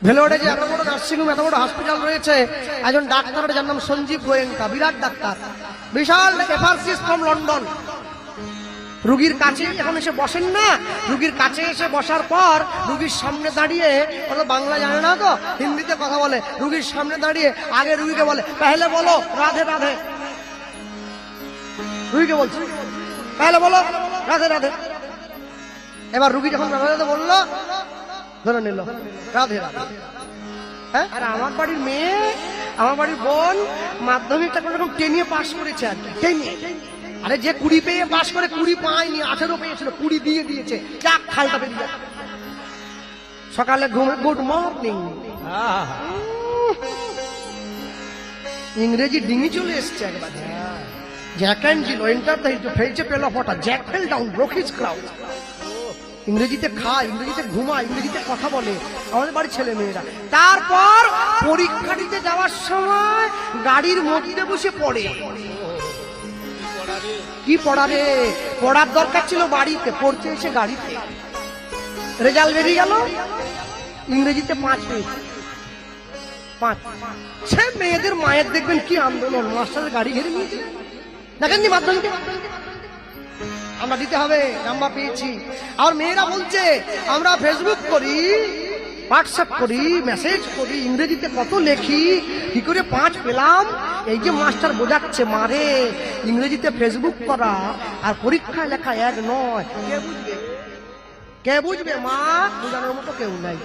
ভেলোরে যে এত বড় নার্সিংহোম এত বড় হসপিটাল রয়েছে, একজন ডাক্তার যার নাম সঞ্জীব গোয়েঙ্কা, বিরাট ডাক্তার, বিশাল এফার্সিস ফ্রম লন্ডন। রুগীর কাছে এখন এসে বসেন না, রুগীর কাছে এসে বসার পর রুগীর সামনে দাঁড়িয়ে, ওরা বাংলা জানে না তো, হিন্দিতে কথা বলে, রুগীর সামনে দাঁড়িয়ে আগে রুগীকে বলে পহলে বলো রাধে রাধে। রুগীকে বলছে পহলে বলো রাধে রাধে। এবার রুগী যখন রাধে রাধে বললো, ধরে নিল রাধে রাধে। হ্যাঁ, আর আমার বাড়ির মেয়ে, আমার বাড়ির বোন মাধ্যমিকটা কোনো রকম 10 পাস করেছে আর কি, 10। আরে যে 20 পেয়ে পাস করে 20 পায়নি, 18 পেয়েছিল, 20 দিয়ে দিয়েছে, চাক খালটা বেরিয়ে যাবে। সকালে গুড মর্নিং, ইংরেজি ডিঙি চলে এসছে একবারে। Jack and zeal enter the ফেলছে পেল ফটা, Jack fail down broke his crowd. ইংরেজিতে খায়, ইংরেজিতে ঘুমায়, ইংরেজিতে কথা বলে আমাদের বাড়ির ছেলে মেয়েরা। তারপর পরীক্ষা দিতে যাওয়ার সময় গাড়ির মধ্যে বসে পড়ে। কি পড়ারে, পড়ার দরকার ছিল বাড়িতে, পড়তে এসে গাড়িতে। রেজাল্ট বেরিয়ে গেল, ইংরেজিতে 5 পেয়েছে, 5। সে মেয়েদের মায়ের দেখবেন কি আন্দোলন, মাস্টারের গাড়ি ঘিরে নিয়েছে। দেখেন নি মাধ্যমিকে আমরা দিতে হবে, নাম্বার পেয়েছি। আর মেয়েরা বলছে আমরা ফেসবুক করি, হোয়াটসঅ্যাপ করি, মেসেজ করি, ইংরেজিতে কত লেখি, কি করে 5 পেলাম। এই যে মাস্টার বোঝাচ্ছে, মারে ইংরেজিতে ফেসবুক করা আর পরীক্ষায় লেখা এক নয়। কে বুঝবে, কে বুঝবে? মা বোঝানোর মতো কেউ নাই।